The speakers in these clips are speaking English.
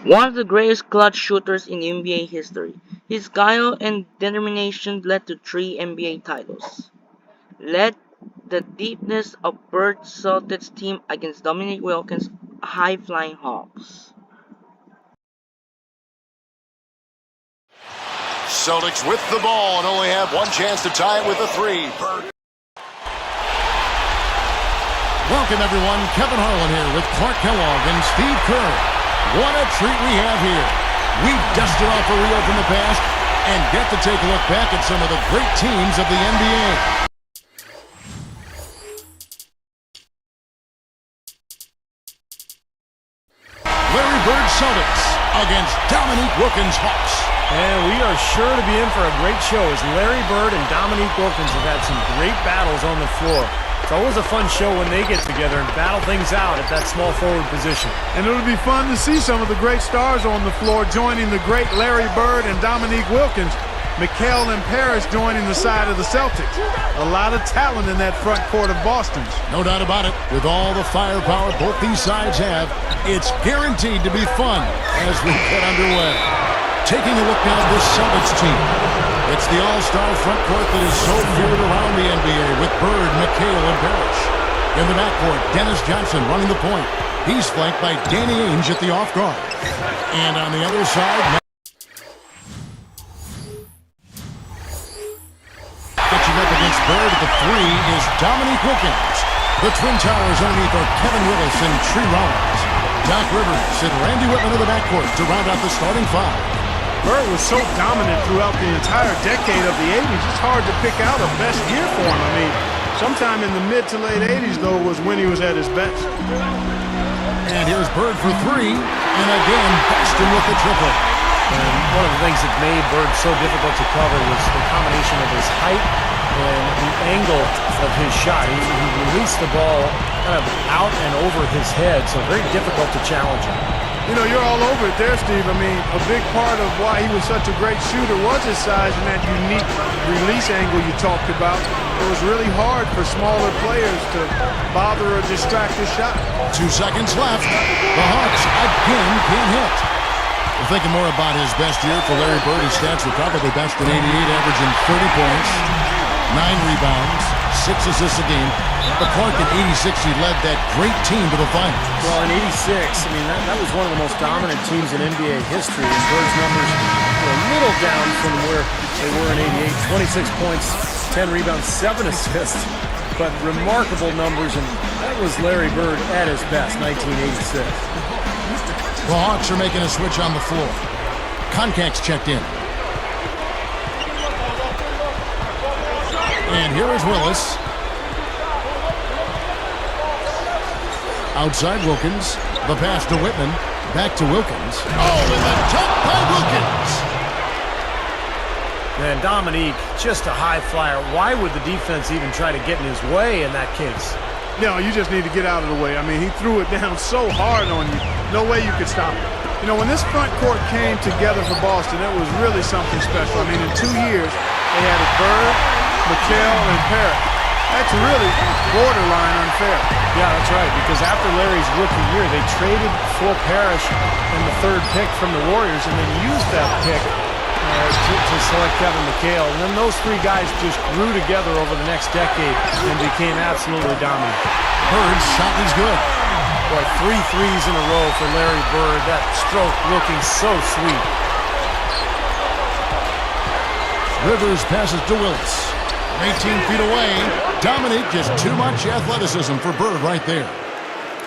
One of the greatest clutch shooters in NBA history, his guile and determination led to 3 NBA titles. Led the deepness of Bird's Celtics team against Dominique Wilkins' high-flying Hawks. Celtics with the ball and only have one chance to tie it with a three. Welcome, everyone. Kevin Harlan here with Clark Kellogg and Steve Kerr. What a treat we have here. We dusted off a reel from the past and get to take a look back at some of the great teams of the NBA. Larry Bird Celtics against Dominique Wilkins Hawks. And we are sure to be in for a great show as Larry Bird and Dominique Wilkins have had some great battles on the floor. It's always a fun show when they get together and battle things out at that small forward position. And it'll be fun to see some of the great stars on the floor joining the great Larry Bird and Dominique Wilkins. Mikal and Parrish joining the side of the Celtics. A lot of talent in that front court of Boston's. No doubt about it. With all the firepower both these sides have, it's guaranteed to be fun as we get underway. Taking a look now at this Celtics team. It's the all-star front court that is so feared around the NBA with Bird, Mikal, and Parrish. In the backcourt, Dennis Johnson running the point. He's flanked by Danny Ainge at the off guard. And on the other side, pitching up against Bird at the three is Dominique Wilkins. The Twin Towers underneath are Kevin Willis and Tree Rollins. Doc Rivers and Randy Whitman in the backcourt to round out the starting five. Bird was so dominant throughout the entire decade of the 80s, it's hard to pick out a best year for him. I mean, sometime in the mid to late 80s, though, was when he was at his best. And here's Bird for three, and again, Boston with the triple. And one of the things that made Bird so difficult to cover was the combination of his height and the angle of his shot. He released the ball kind of out and over his head, so very difficult to challenge him. You know, you're all over it there, Steve. I mean, a big part of why he was such a great shooter was his size and that unique release angle you talked about. It was really hard for smaller players to bother or distract his shot. 2 seconds left. The Hawks again can't hit. We're thinking more about his best year for Larry Bird. His stats were probably best in 88, averaging 30 points, 9 rebounds, 6 assists a game. But Clark in 86, he led that great team to the finals. Well, in 86, I mean, that was one of the most dominant teams in NBA history. And Bird's numbers were a little down from where they were in 88. 26 points, 10 rebounds, 7 assists. But remarkable numbers, and that was Larry Bird at his best, 1986. The Hawks are making a switch on the floor. Concac's checked in. And here is Willis. Outside Wilkins. The pass to Whitman. Back to Wilkins. Oh, and the dunk by Wilkins. And Dominique, just a high flyer. Why would the defense even try to get in his way in that case? No, you just need to get out of the way. I mean, he threw it down so hard on you. No way you could stop it. You know, when this front court came together for Boston, it was really something special. I mean, in 2 years, they had Bird, Mikal, and Parrish. That's really borderline unfair. Yeah, that's right, because after Larry's rookie year, they traded for Parrish and the 3rd pick from the Warriors and then used that pick to select Kevin McHale. And then those 3 guys just grew together over the next decade and became absolutely dominant. Bird's shot is good. Boy, 3 threes in a row for Larry Bird. That stroke looking so sweet. Rivers passes to Willis. 18 feet away. Dominique, just too much athleticism for Bird right there.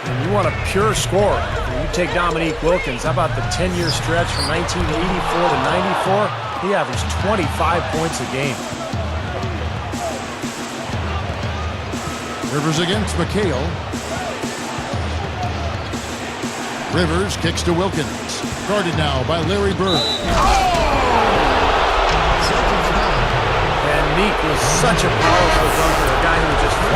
And you want a pure scorer. You take Dominique Wilkins. How about the 10-year stretch from 1984 to 94? He averaged 25 points a game. Rivers against Mikal. Rivers kicks to Wilkins. Guarded now by Larry Bird. And Meek was such a powerful dunker, a guy who was just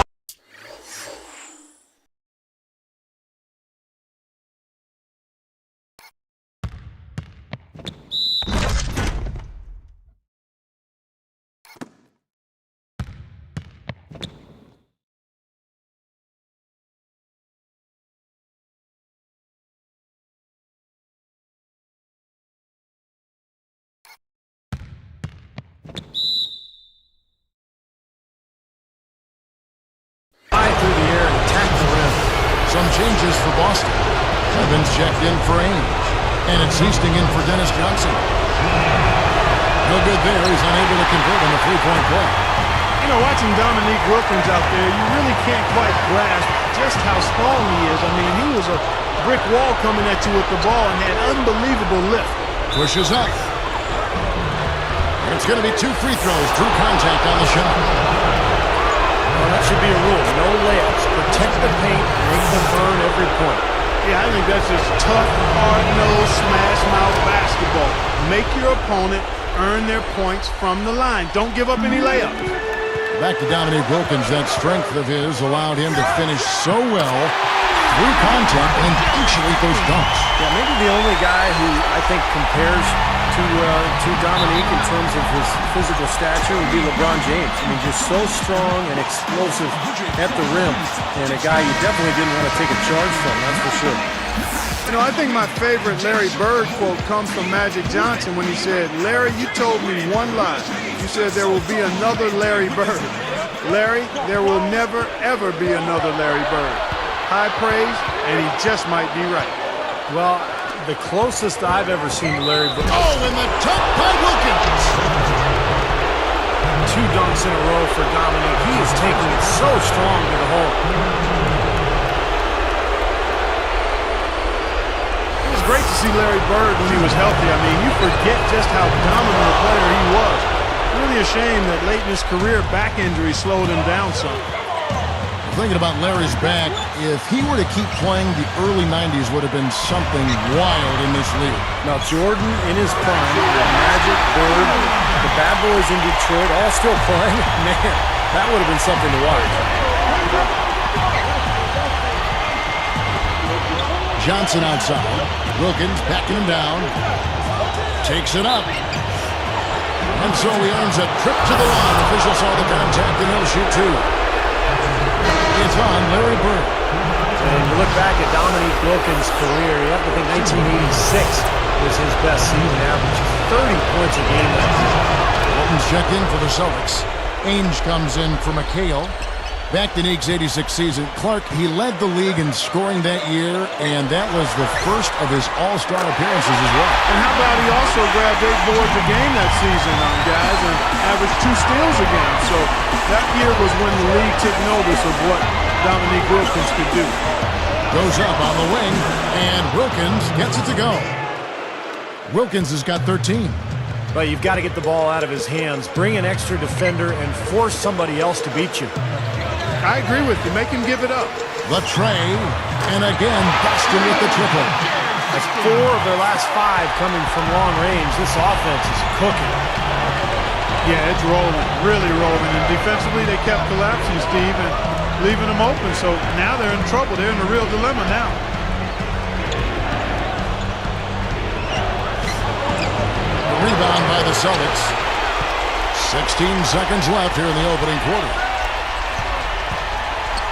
changes for Boston. Evans checked in for Ainge. And it's Hastings in for Dennis Johnson. No good there. He's unable to convert on the three-point play. You know, watching Dominique Wilkins out there, you really can't quite grasp just how strong he is. I mean, he was a brick wall coming at you with the ball and had unbelievable lift. Pushes up. And it's going to be 2 free throws. Drew contact on the shot. Well, that should be a rule. No layups. Protect the paint. Make them earn every point. Yeah, I think that's just tough, hard-nosed, smash-mouth basketball. Make your opponent earn their points from the line. Don't give up any layups. Back to Dominique Wilkins. That strength of his allowed him to finish so well through contact and punctuate those dunks. Yeah, maybe the only guy who I think compares to Dominique in terms of his physical stature would be LeBron James. I mean, just so strong and explosive at the rim, and a guy you definitely didn't want to take a charge from, that's for sure. You know, I think my favorite Larry Bird quote comes from Magic Johnson when he said, "Larry, you told me one lie. You said there will be another Larry Bird. Larry, there will never, ever be another Larry Bird." High praise, and he just might be right. Well, the closest I've ever seen to Larry Bird. Oh, and the dunk by Wilkins. 2 dunks in a row for Dominique. He is taking it so strong to the hole. It was great to see Larry Bird when he was healthy. I mean, you forget just how dominant a player he was. Really a shame that late in his career back injury slowed him down some. Thinking about Larry's back, if he were to keep playing, the early 90s would have been something wild in this league. Now, Jordan in his prime, the Magic, Bird, the Bad Boys in Detroit, all still playing. Man, that would have been something to watch. Johnson outside. Wilkins backing him down. Takes it up. And so he earns a trip to the line. Official saw the contact and he'll shoot 2. It's on Larry Bird. And you look back at Dominique Wilkins' career, you have to think 1986 was his best season average. 30 points a game. Wilkins check in for the Celtics. Ainge comes in for McHale. Back to Neek's 86 season. Clark, he led the league in scoring that year, and that was the first of his all-star appearances as well. And how about he also grabbed 8 boards a game that season, guys, and averaged 2 steals a game. So that year was when the league took notice of what Dominique Wilkins could do. Goes up on the wing, and Wilkins gets it to go. Wilkins has got 13. But you've got to get the ball out of his hands, bring an extra defender, and force somebody else to beat you. I agree with you. Make him give it up. The tray, and again, Boston with the triple. That's 4 of their last 5 coming from long range. This offense is cooking. Yeah, it's rolling, really rolling. And defensively, they kept collapsing, Steve, and leaving them open. So now they're in trouble. They're in a real dilemma now. The rebound by the Celtics. 16 seconds left here in the opening quarter.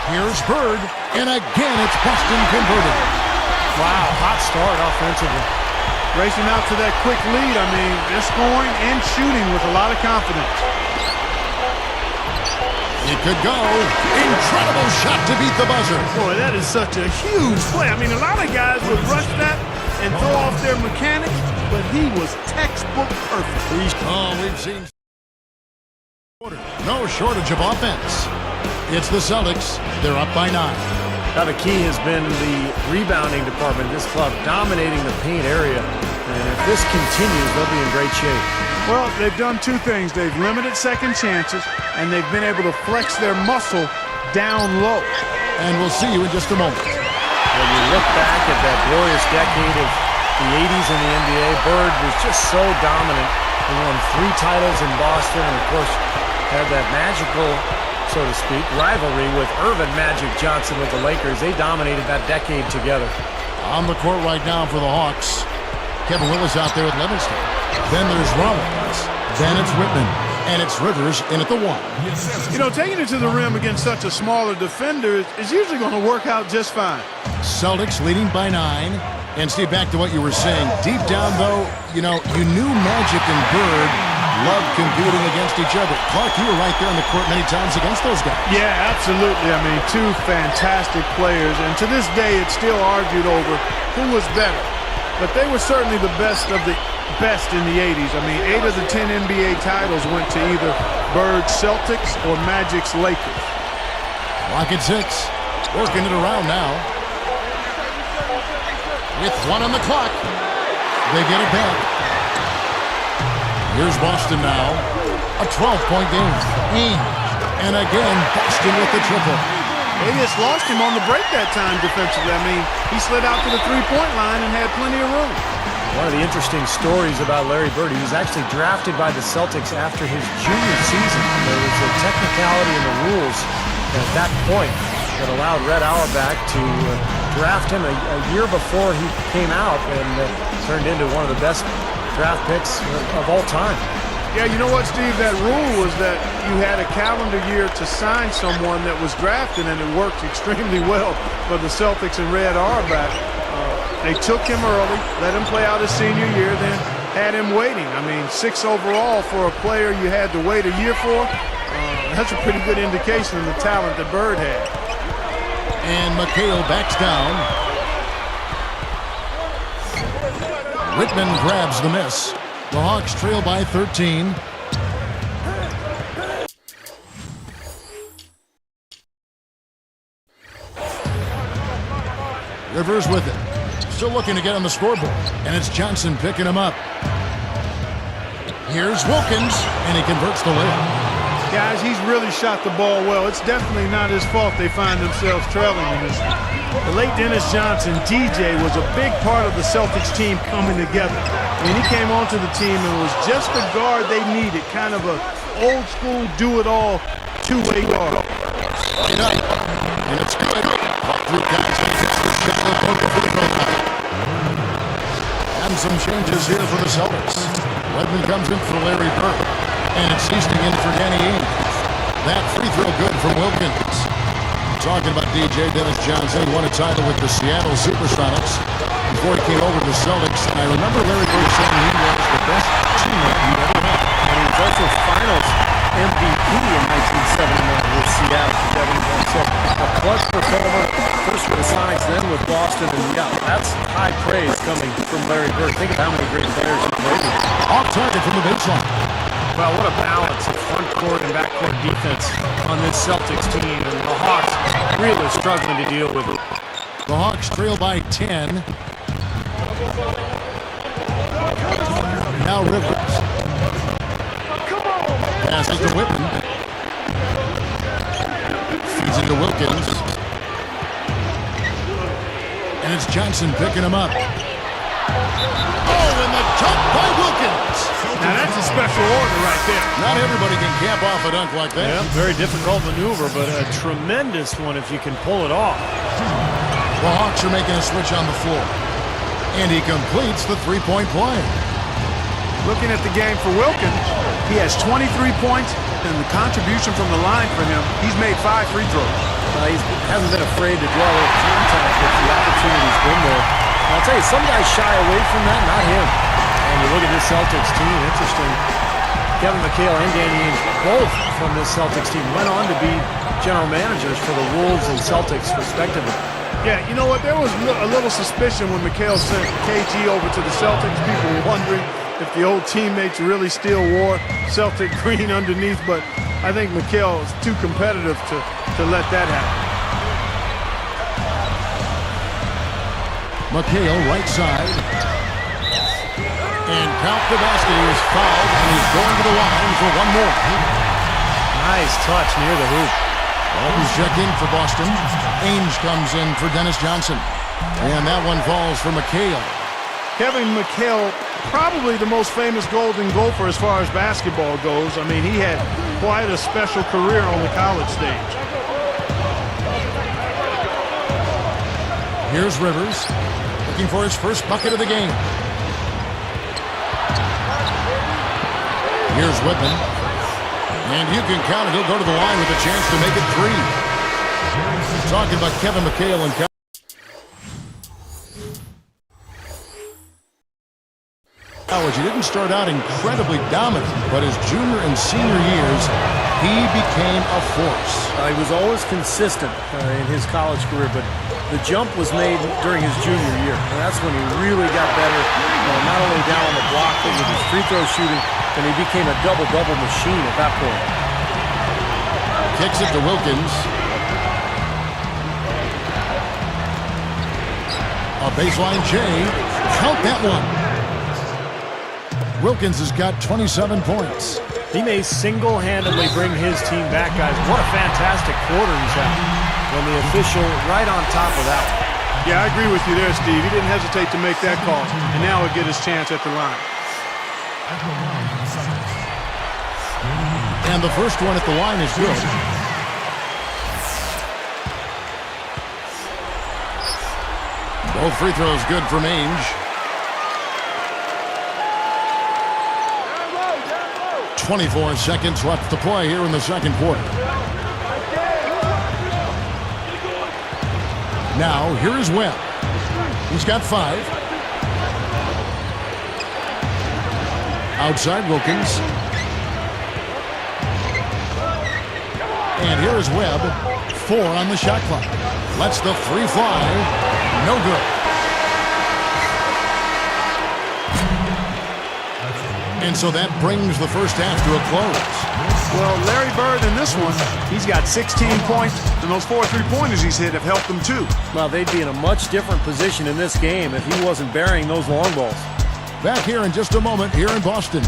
Here's Bird, and again it's Boston converted. Wow, hot start offensively. Racing out to that quick lead. I mean, they're scoring and shooting with a lot of confidence. It could go. Incredible shot to beat the buzzer. Boy, that is such a huge play. I mean, a lot of guys would rush that and throw off their mechanics, but he was textbook perfect. Oh, we've seen no shortage of offense. It's the Celtics. They're up by 9. Now the key has been the rebounding department. This club dominating the paint area. And if this continues, they'll be in great shape. Well, they've done 2 things. They've limited second chances, and they've been able to flex their muscle down low. And we'll see you in just a moment. When you look back at that glorious decade of the 80s in the NBA, Bird was just so dominant. He won 3 titles in Boston, and of course had that magical, so to speak, rivalry with Earvin Magic Johnson with the Lakers. They dominated that decade together. On the court right now for the Hawks. Kevin Willis out there with Livingston. Then there's Rollins. Then it's Whitman. And it's Rivers in at the 1. You know, taking it to the rim against such a smaller defender is usually going to work out just fine. Celtics leading by 9. And Steve, back to what you were saying. Deep down, though, you know, you knew Magic and Bird love competing against each other. Clark, you were right there on the court many times against those guys. Yeah, absolutely. I mean, two fantastic players, and to this day, it's still argued over who was better. But they were certainly the best of the best in the 80s. I mean, 8 of the 10 NBA titles went to either Bird's Celtics or Magic's Lakers. Clock at 6. Working it around now. With 1 on the clock. They get it back. Here's Boston now. A 12-point game. Ainge. And again, Boston with the triple. They just lost him on the break that time defensively. I mean, he slid out to the three-point line and had plenty of room. One of the interesting stories about Larry Bird, he was actually drafted by the Celtics after his junior season. There was a technicality in the rules at that point that allowed Red Auerbach to draft him a year before he came out, and turned into one of the best draft picks of all time. Yeah, you know what, Steve? That rule was that you had a calendar year to sign someone that was drafted, and it worked extremely well for the Celtics and Red Auerbach. They took him early, let him play out his senior year, then had him waiting. I mean, 6 overall for a player you had to wait a year for. That's a pretty good indication of the talent that Bird had. And McHale backs down. Whitman grabs the miss. The Hawks trail by 13. Rivers with it. Still looking to get on the scoreboard. And it's Johnson picking him up. Here's Wilkins, and he converts the layup. Guys, he's really shot the ball well. It's definitely not his fault they find themselves trailing in this. The late Dennis Johnson, DJ, was a big part of the Celtics team coming together. I mean, he came onto the team and was just the guard they needed, kind of a old-school, do-it-all, two-way guard. Right up, and it's good. Through Johnson hits the shallow poker free throw line. And some changes here for the Celtics. Redmond comes in for Larry Bird. And it's Easting in for Danny Ainge. That free throw good from Wilkins. Talking about DJ Dennis Johnson, he won a title with the Seattle Supersonics before he came over to the Celtics. And I remember Larry Bird saying he was the best teammate he'd ever had. And he was also Finals MVP in 1979 with Seattle. So a clutch performer, first with the Sonics, then with Boston. And yeah, that's high praise coming from Larry Bird. Think of how many great players he played with. Off target from the baseline. Well, what a balance of front court and back court defense on this Celtics team, and the Hawks really struggling to deal with it. The Hawks trail by 10. Now Rivers. Passes to Whitman. Feeds it to Wilkins. And it's Johnson picking him up. Oh, and the jump by Wilkins. Now, that's a special order right there. Not everybody can camp off a dunk like that. Yeah, very difficult maneuver, but a tremendous one if you can pull it off. The Hawks are making a switch on the floor. And he completes the three-point play. Looking at the game for Wilkins, he has 23 points, and the contribution from the line for him, he's made 5 free throws. He hasn't been afraid to draw a little contact if the opportunity's been there. I'll tell you, some guys shy away from that, not him. And you look at this Celtics team, interesting. Kevin McHale and Danny Ainge, both from this Celtics team, went on to be general managers for the Wolves and Celtics, respectively. Yeah, you know what? There was a little suspicion when McHale sent KG over to the Celtics. People were wondering if the old teammates really still wore Celtic green underneath, but I think McHale is too competitive to let that happen. McHale, right side. And count the basket. He is fouled, and he's going to the line for one more. Nice touch near the hoop. Walton's checked in for Boston. Ainge comes in for Dennis Johnson. And that one falls for McHale. Kevin McHale, probably the most famous Golden Gopher as far as basketball goes. I mean, he had quite a special career on the college stage. Here's Rivers, looking for his first bucket of the game. Here's Whitman. And you can count it. He'll go to the line with a chance to make it 3. Talking about Kevin McHale and He didn't start out incredibly dominant, but his junior and senior years, he became a force. He was always consistent in his college career, but the jump was made during his junior year. And that's when he really got better, not only down on the block, but with his free throw shooting, and he became a double-double machine at that point. Kicks it to Wilkins. A baseline J. Count that one. Wilkins has got 27 points. He may single-handedly bring his team back, guys. What a fantastic quarter he's had. And the official right on top of that one. Yeah, I agree with you there, Steve. He didn't hesitate to make that call, and now he'll get his chance at the line. And the first one at the line is good. Both free throws good from Ainge. 24 seconds left to play here in the second quarter. Now, here is Webb. He's got 5. Outside Wilkins. And here is Webb. 4 on the shot clock. Lets the free fly. No good. And so that brings the first half to a close. Well, Larry Bird in this one, he's got 16 points, and those 4 3-pointers he's hit have helped him too. Well, they'd be in a much different position in this game if he wasn't burying those long balls. Back here in just a moment here in Boston.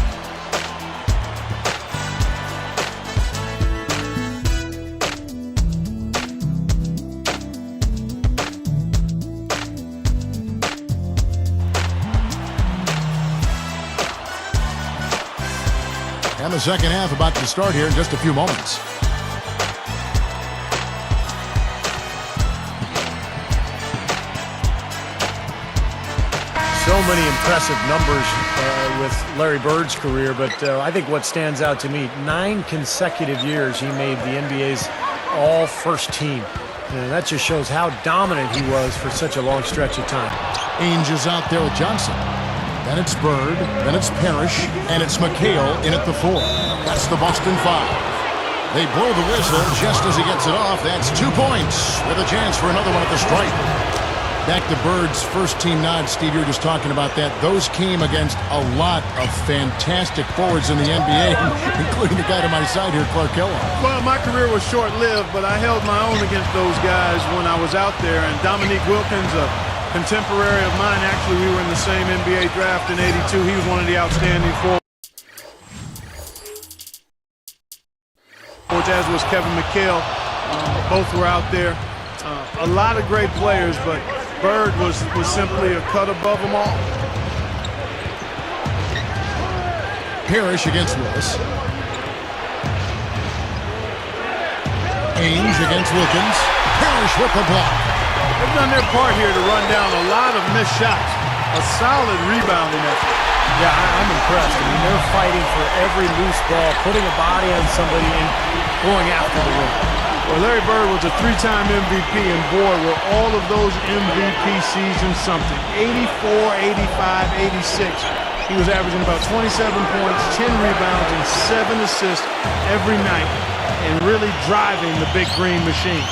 And the second half about to start here in just a few moments. So many impressive numbers with Larry Bird's career, but I think what stands out to me, 9 consecutive years he made the NBA's all-first team. And that just shows how dominant he was for such a long stretch of time. Ainge is out there with Johnson. Then it's Bird, then it's Parrish, and it's McHale in at the 4. That's the Boston 5. They blow the whistle just as he gets it off. That's 2 points with a chance for another one at the stripe. Back to Bird's first-team nod. Steve, you were just talking about that. Those came against a lot of fantastic forwards in the NBA, including the guy to my side here, Clark Kellogg. Well, my career was short-lived, but I held my own against those guys when I was out there. And Dominique Wilkins, a contemporary of mine, actually, we were in the same NBA draft in '82. He was one of the outstanding forwards, as was Kevin McHale. Both were out there. A lot of great players, but Bird was simply a cut above them all. Parrish against Willis. Ainge against Wilkins. Parrish with the block. They've done their part here to run down a lot of missed shots. A solid rebounding effort. Yeah, I'm impressed. I mean, they're fighting for every loose ball, putting a body on somebody and going after the win. Well, Larry Bird was a 3-time MVP, and boy, were all of those MVP seasons something. 84, 85, 86. He was averaging about 27 points, 10 rebounds, and 7 assists every night, and really driving the Big Green Machine.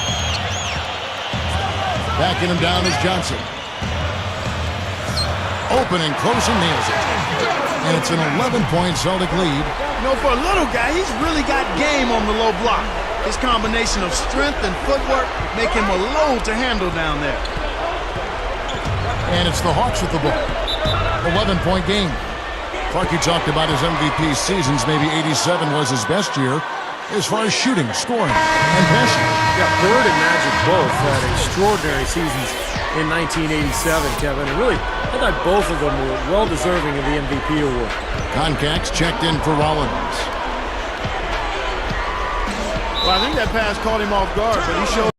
Backing him down is Johnson. Open and close and nails it. And it's an 11-point Celtic lead. You know, for a little guy, he's really got game on the low block. His combination of strength and footwork make him a load to handle down there. And it's the Hawks with the ball. 11-point game. Clarkie talked about his MVP seasons. Maybe 87 was his best year as far as shooting, scoring, and passing. Yeah, Bird and Magic both had extraordinary seasons in 1987, Kevin. And really, I thought both of them were well-deserving of the MVP award. Concax checked in for Rollins. Well, I think that pass caught him off guard, but he showed.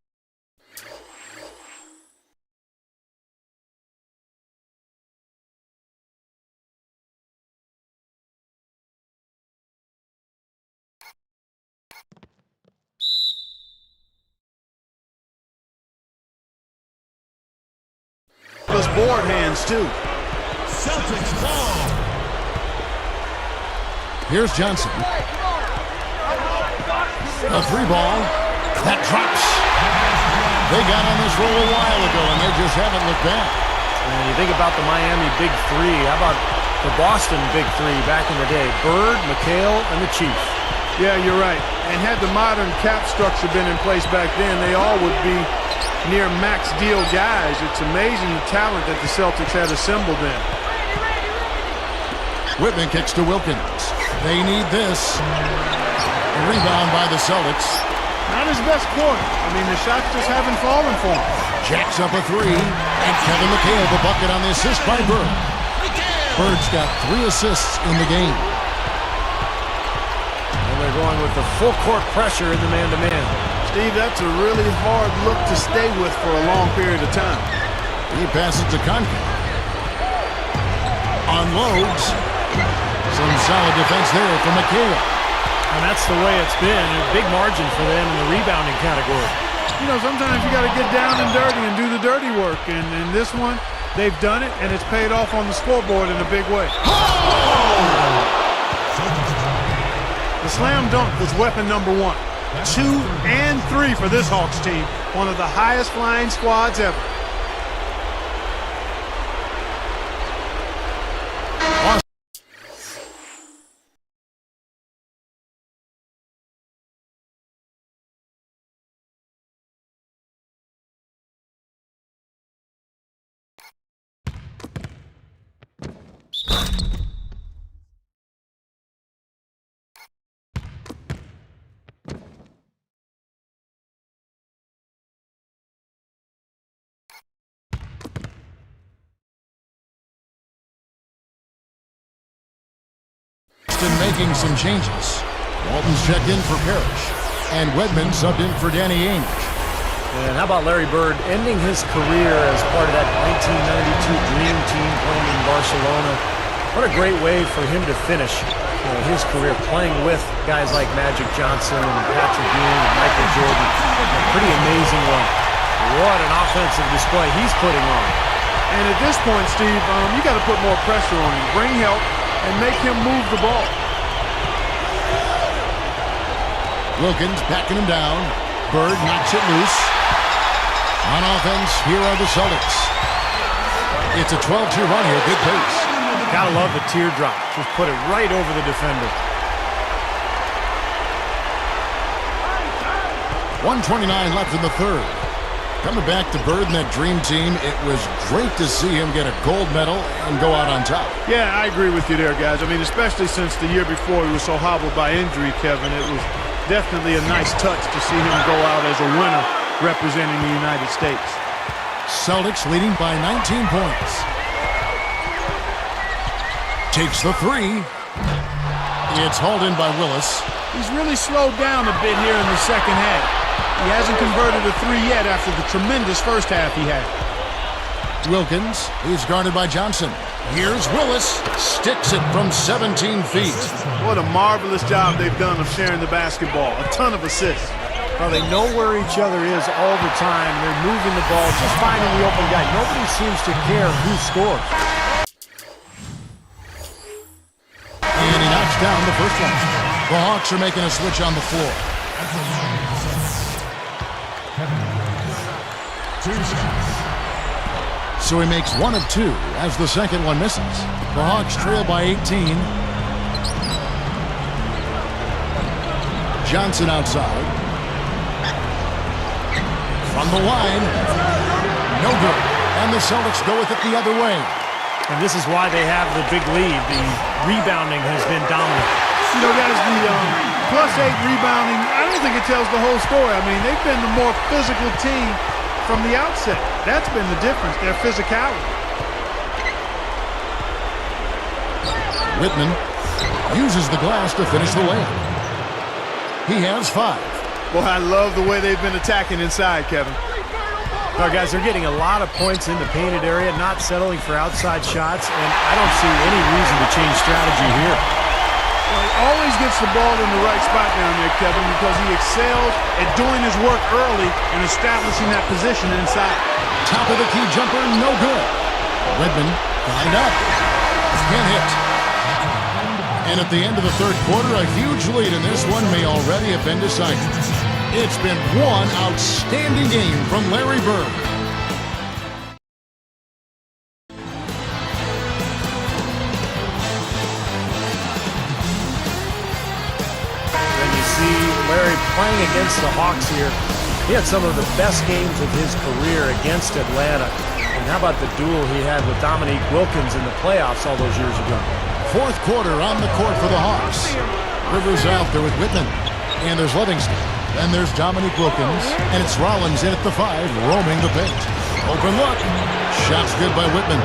Those board hands, too. Celtics ball. Here's Johnson. A three ball. That drops. They got on this roll a while ago, and they just haven't looked back. And you think about the Miami Big Three. How about the Boston Big Three back in the day? Bird, McHale, and the Chief. Yeah, you're right. And had the modern cap structure been in place back then, they all would be near max deal guys. It's amazing the talent that the Celtics had assembled then. Whitman kicks to Wilkins. They need this. A rebound by the Celtics. Not his best quarter. I mean, the shots just haven't fallen for him. Jacks up a three. And Kevin McHale the bucket on the assist by Bird. Bird's got 3 assists in the game. And they're going with the full court pressure in the man-to-man. Steve, that's a really hard look to stay with for a long period of time. He passes to Conklin. Unloads. Some solid defense there for McHale. And that's the way it's been. A big margin for them in the rebounding category. You know, sometimes you got to get down and dirty and do the dirty work. And in this one, they've done it, and it's paid off on the scoreboard in a big way. The slam dunk was weapon number 1. 2 and 3 for this Hawks team. One of the highest flying squads ever. Making some changes. Walton's checked in for Parrish, and Wedman subbed in for Danny Ainge. And how about Larry Bird ending his career as part of that 1992 Dream Team playing in Barcelona? What a great way for him to finish his career playing with guys like Magic Johnson and Patrick Ewing and Michael Jordan. A pretty amazing run. What an offensive display he's putting on. And at this point, Steve, you got to put more pressure on him. Bring help and make him move the ball. Wilkins backing him down. Bird knocks it loose. On offense, here are the Celtics. It's a 12-2 run here. Good pace. Gotta love the teardrop. Just put it right over the defender. 1:29 left in the third. Coming back to Bird and that dream team, it was great to see him get a gold medal and go out on top. Yeah, I agree with you there, guys. I mean, especially since the year before he was so hobbled by injury, Kevin. It was definitely a nice touch to see him go out as a winner representing the United States. Celtics leading by 19 points. Takes the three. It's hauled in by Willis. He's really slowed down a bit here in the second half. He hasn't converted a three yet after the tremendous first half he had. Wilkins, he's guarded by Johnson. Here's Willis, sticks it from 17 feet. What a marvelous job they've done of sharing the basketball. A ton of assists. Well, they know where each other is all the time. They're moving the ball, just finding the open guy. Nobody seems to care who scores. And he knocks down the first one. The Hawks are making a switch on the floor. So he makes one of two as the second one misses. The Hawks trail by 18. Johnson outside. From the line. No good. And the Celtics go with it the other way. And this is why they have the big lead. The rebounding has been dominant. You know, guys, the +8 rebounding, I don't think it tells the whole story. I mean, they've been the more physical team from the outset. That's been the difference, their physicality. Whitman uses the glass to finish the layup. He has 5. Boy, I love the way they've been attacking inside, Kevin. All right, guys, they're getting a lot of points in the painted area, not settling for outside shots, and I don't see any reason to change strategy here. Well, he always gets the ball in the right spot down there, Kevin, because he excels at doing his work early and establishing that position inside. Top of the key jumper, no good. Whitman lined up. Can't hit. And at the end of the third quarter, a huge lead in this one may already have been decided. It's been one outstanding game from Larry Bird. And you see Larry playing against the Hawks here. He had some of the best games of his career against Atlanta. And how about the duel he had with Dominique Wilkins in the playoffs all those years ago? Fourth quarter on the court for the Hawks. Rivers out there with Whitman. And there's Livingston. Then there's Dominique Wilkins. And it's Rollins in at the 5, roaming the paint. Open look. Shots good by Whitman.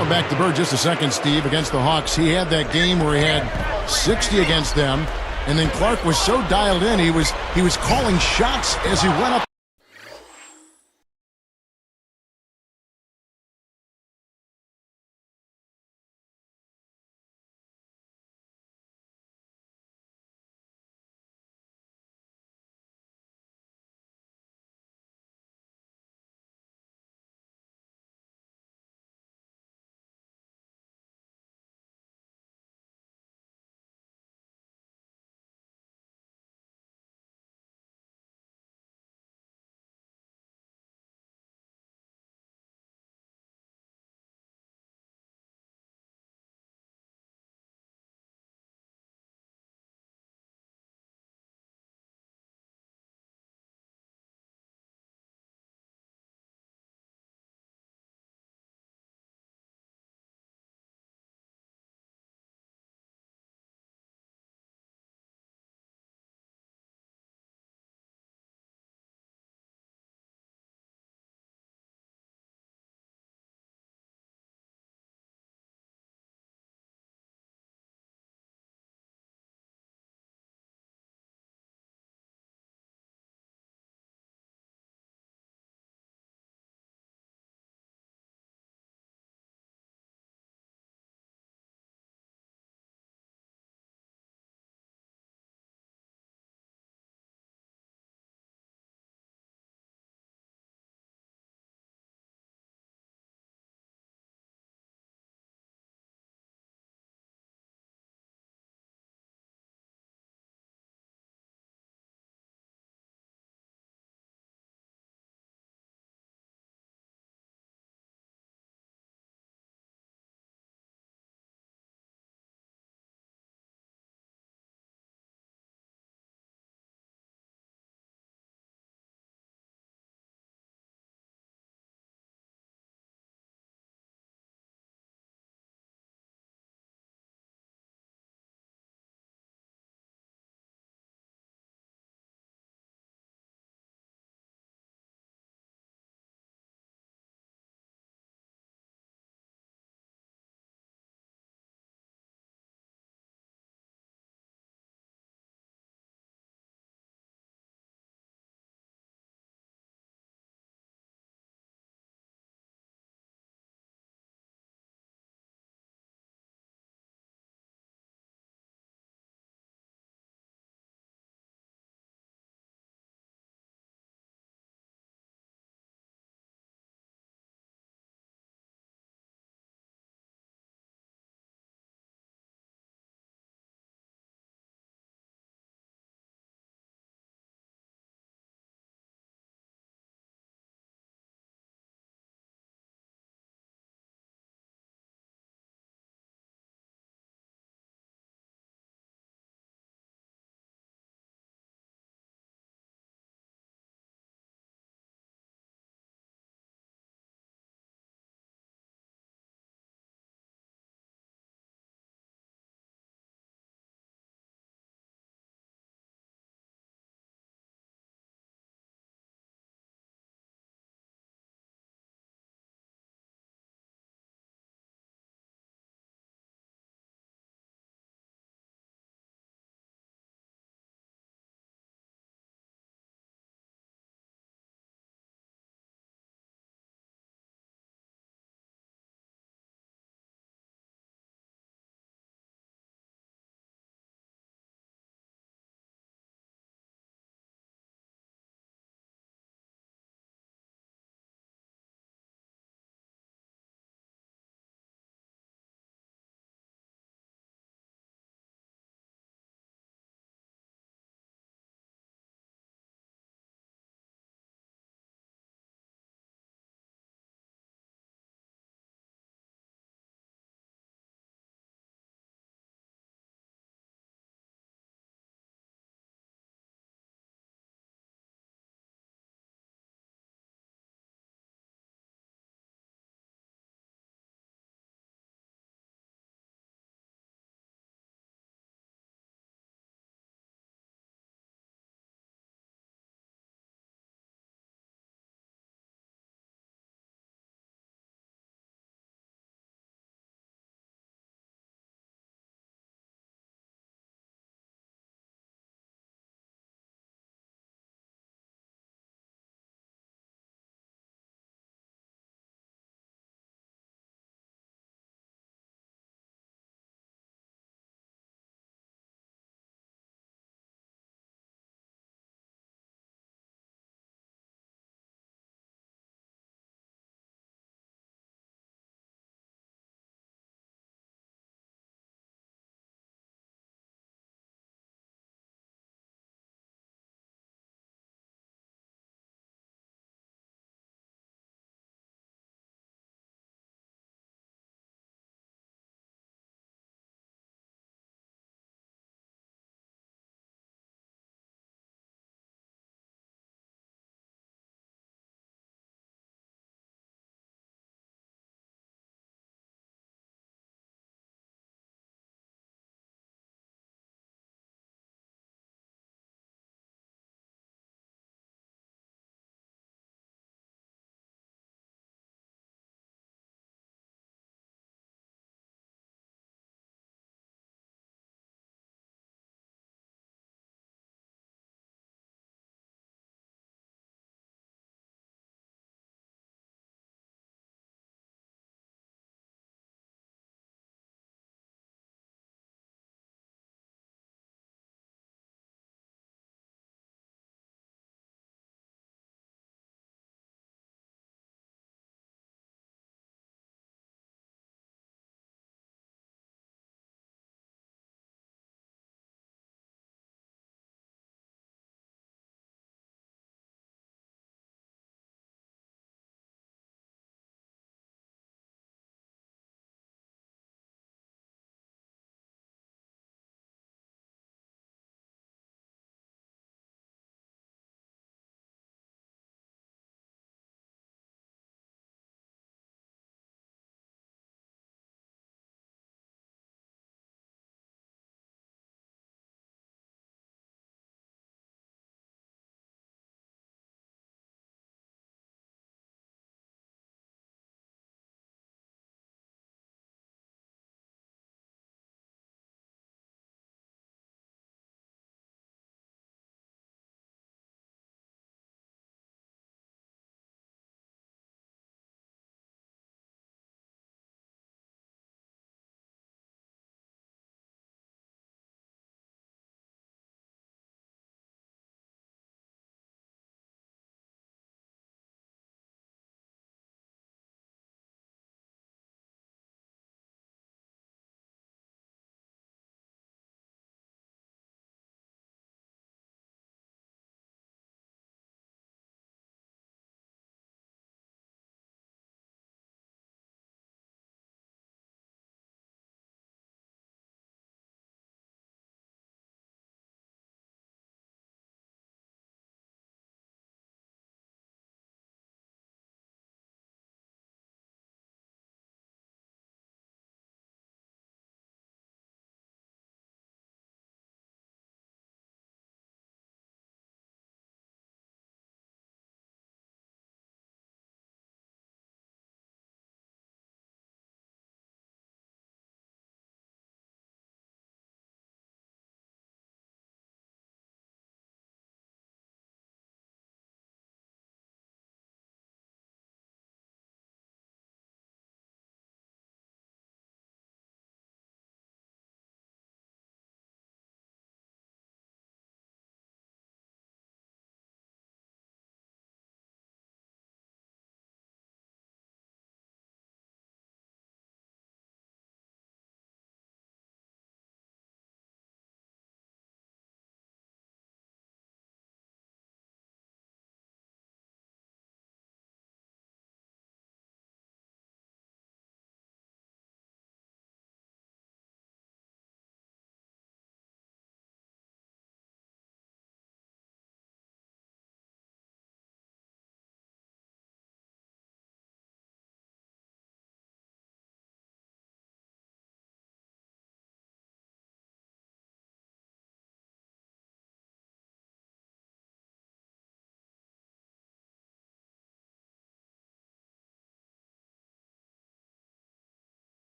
Going back to Bird just a second, Steve, against the Hawks. He had that game where he had 60 against them. And then Clark was so dialed in, he was calling shots as he went up.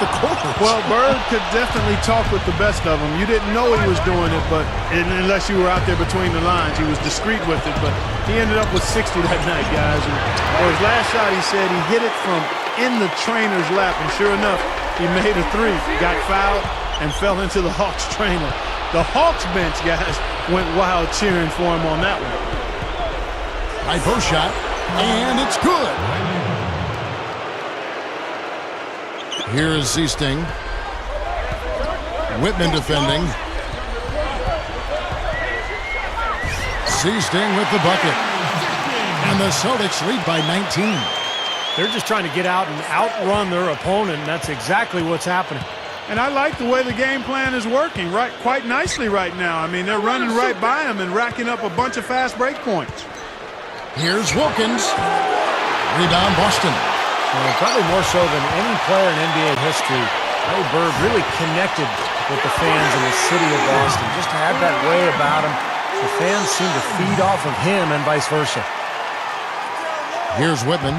the court. Well, Bird could definitely talk with the best of them. You didn't know he was doing it, but unless you were out there between the lines, he was discreet with it. But he ended up with 60 that night, guys. And for his last shot, he said he hit it from in the trainer's lap, and sure enough, he made a three, got fouled, and fell into the Hawks trainer. The Hawks bench, guys, went wild cheering for him on that one. High post shot, and it's good. Here is Seasting. Whitman defending. Seasting with the bucket. And the Celtics lead by 19. They're just trying to get out and outrun their opponent, and that's exactly what's happening. And I like the way the game plan is working quite nicely right now. I mean, they're running right by him and racking up a bunch of fast break points. Here's Wilkins. Rebound Boston. Probably more so than any player in NBA history, Larry Bird really connected with the fans in the city of Boston. Just had that way about him. The fans seem to feed off of him and vice versa. Here's Whitman.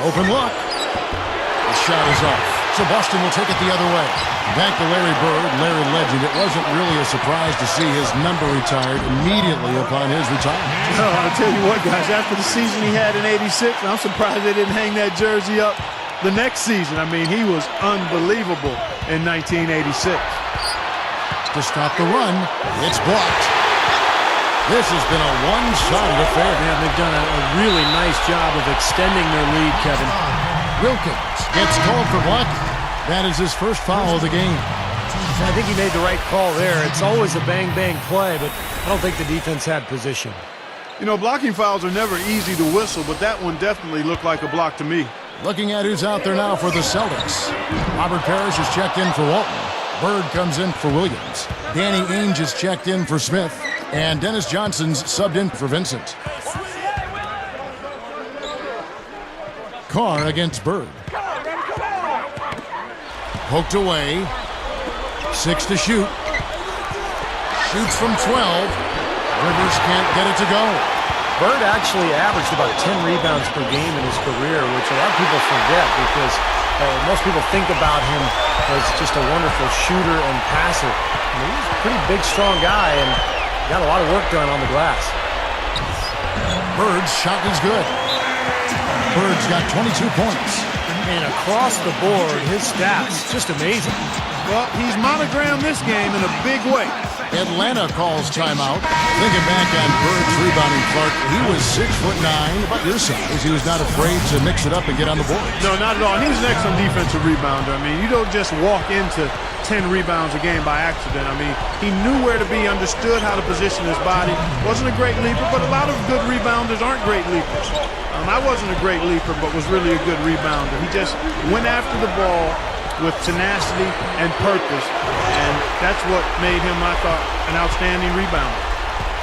Open look. The shot is off. So Boston will take it the other way. Back to Larry Bird, Larry Legend. It wasn't really a surprise to see his number retired immediately upon his retirement. No, I'll tell you what, guys, after the season he had in '86, I'm surprised they didn't hang that jersey up the next season. I mean, he was unbelievable in 1986. To stop the run, it's blocked. This has been a one-sided affair. Yeah, they've done a really nice job of extending their lead, Kevin. Wilkins gets called for blocking. That is his first foul of the game. I think he made the right call there. It's always a bang-bang play, but I don't think the defense had position. You know, blocking fouls are never easy to whistle, but that one definitely looked like a block to me. Looking at who's out there now for the Celtics. Robert Parrish is checked in for Walton. Bird comes in for Williams. Danny Ainge is checked in for Smith. And Dennis Johnson's subbed in for Vincent. Carr against Bird. Poked away. 6 to shoot. Shoots from 12. Rivers can't get it to go. Bird actually averaged about 10 rebounds per game in his career, which a lot of people forget because most people think about him as just a wonderful shooter and passer. I mean, he's a pretty big, strong guy and got a lot of work done on the glass. Bird's shot is good. Bird's got 22 points. And across the board, his stats, just amazing. Well, he's monogrammed this game in a big way. Atlanta calls timeout. Thinking back on Bird's rebounding, Clark, he was 6'9", about your size. He was not afraid to mix it up and get on the board. No, not at all. And he was an excellent defensive rebounder. I mean, you don't just walk into 10 rebounds a game by accident. I mean, he knew where to be, understood how to position his body. Wasn't a great leaper, but a lot of good rebounders aren't great leapers. I wasn't a great leaper, but was really a good rebounder. He just went after the ball with tenacity and purpose, and that's what made him, I thought, an outstanding rebounder.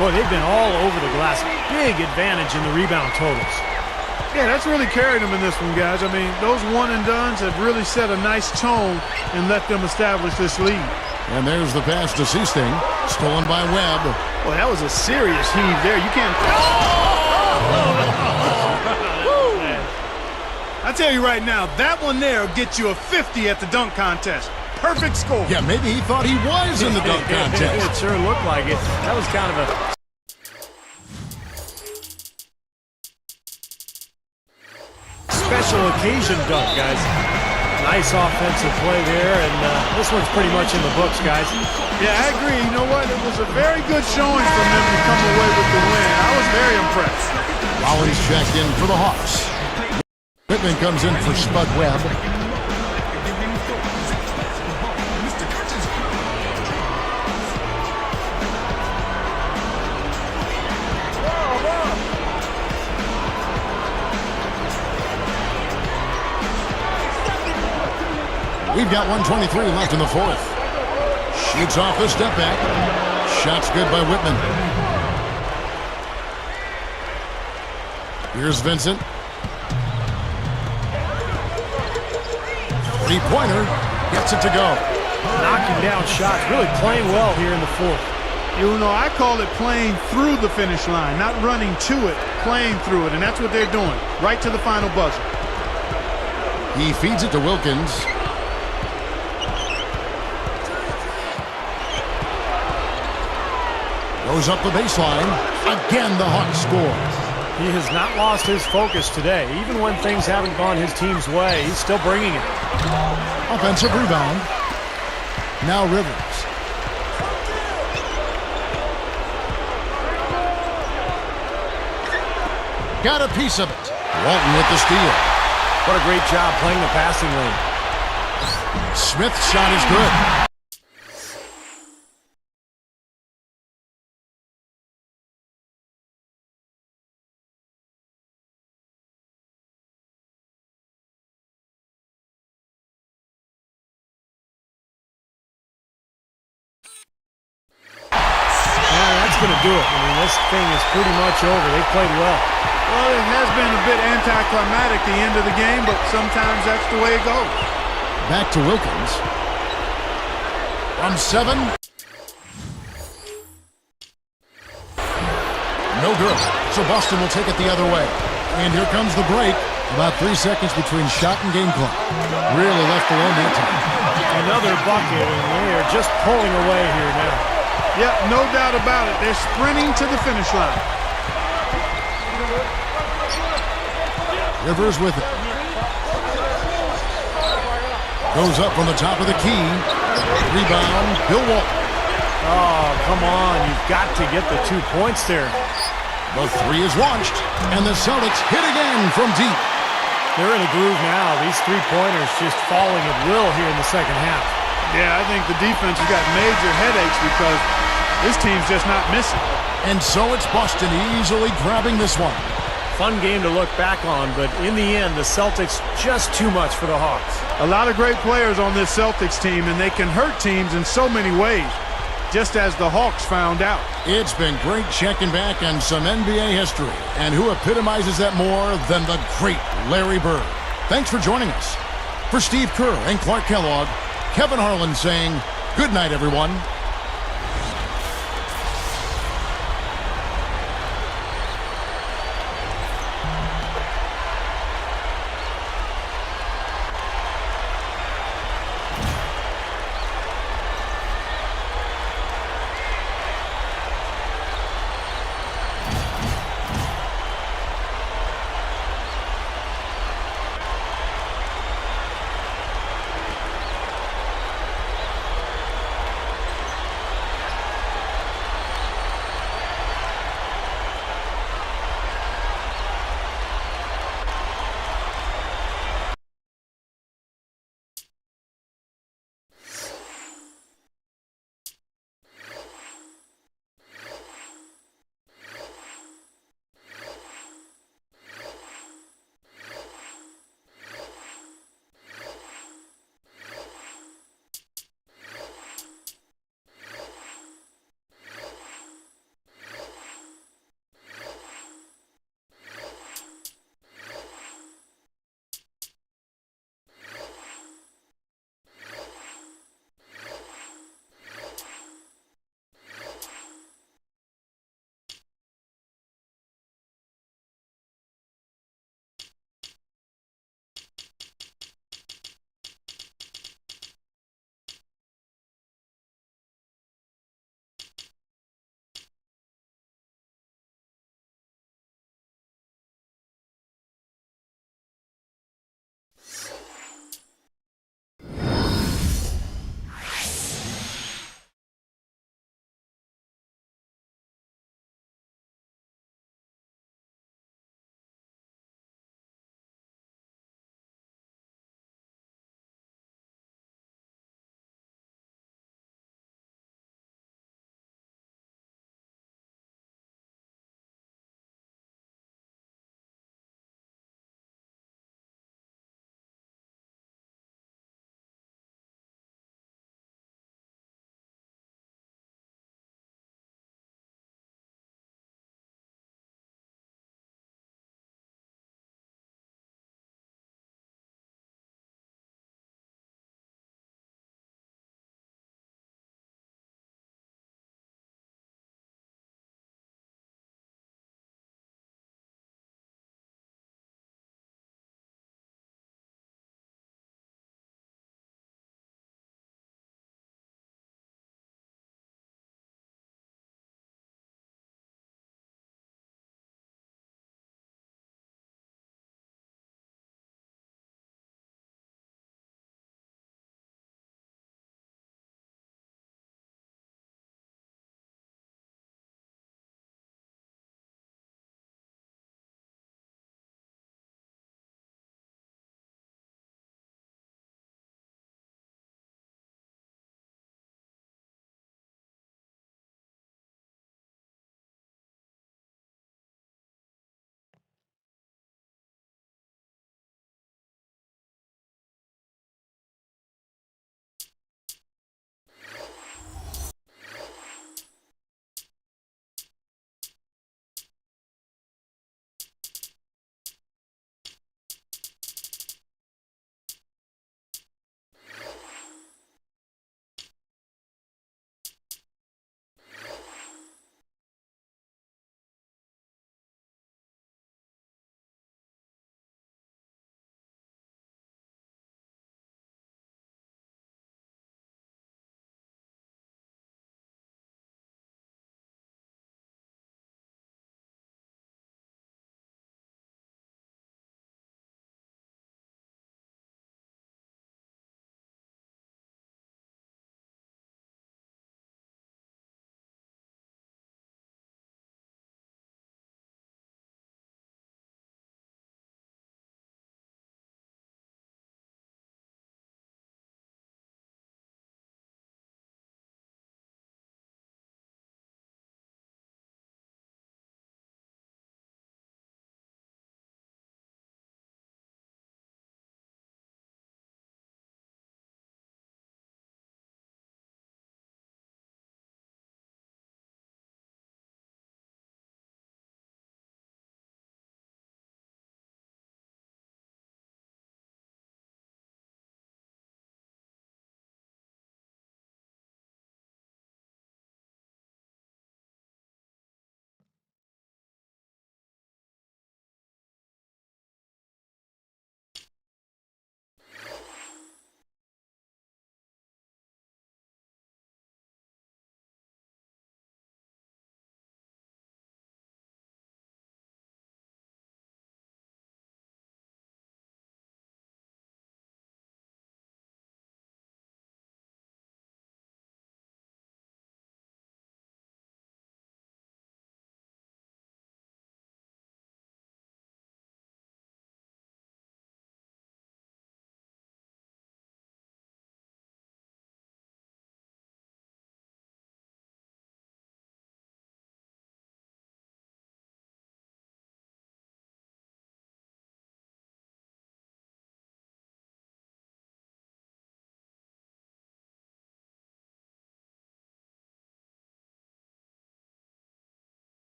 Boy, they've been all over the glass. Big advantage in the rebound totals. Yeah, that's really carried them in this one, guys. I mean, those one-and-dones have really set a nice tone and let them establish this lead. And there's the pass to Seasting, stolen by Webb. Well, that was a serious heave there. You can't... I tell you right now, that one there will get you a 50 at the dunk contest. Perfect score. Yeah, maybe he thought he was in the dunk contest. It sure looked like it. That was kind of a... special occasion dunk, guys. Nice offensive play there, and this one's pretty much in the books, guys. Yeah, I agree. You know what? It was a very good showing from them to come away with the win. I was very impressed. Rollins checked in for the Hawks. Pittman comes in for Spud Webb. We've got 1:23 left in the fourth. Shoots off the step back. Shot's good by Whitman. Here's Vincent. Three-pointer. Gets it to go. Knocking down shots. Really playing well here in the fourth. You know, I call it playing through the finish line, not running to it, playing through it, and that's what they're doing, right to the final buzzer. He feeds it to Wilkins. Goes up the baseline. Again, the Hawks score. He has not lost his focus today. Even when things haven't gone his team's way, he's still bringing it. Offensive rebound. Now Rivers. Got a piece of it. Walton with the steal. What a great job playing the passing lane. Smith's shot is good. That's going to do it. I mean, this thing is pretty much over. They played well. Well, it has been a bit anticlimactic the end of the game, but sometimes that's the way it goes. Back to Wilkins. From 7. No good. So Boston will take it the other way. And here comes the break. About 3 seconds between shot and game clock. Really left alone that time. Another bucket, and they are just pulling away here now. Yep, no doubt about it. They're sprinting to the finish line. Rivers with it. Goes up from the top of the key. Rebound, Bill Walton. Oh, come on. You've got to get the 2 points there. The 3 is launched, and the Celtics hit again from deep. They're in a groove now. These 3-pointers just falling at will here in the second half. Yeah, I think the defense has got major headaches because this team's just not missing. And so it's Boston easily grabbing this one. Fun game to look back on, but in the end, the Celtics just too much for the Hawks. A lot of great players on this Celtics team, and they can hurt teams in so many ways, just as the Hawks found out. It's been great checking back on some NBA history. And who epitomizes that more than the great Larry Bird? Thanks for joining us. For Steve Kerr and Clark Kellogg, Kevin Harlan saying, good night, everyone.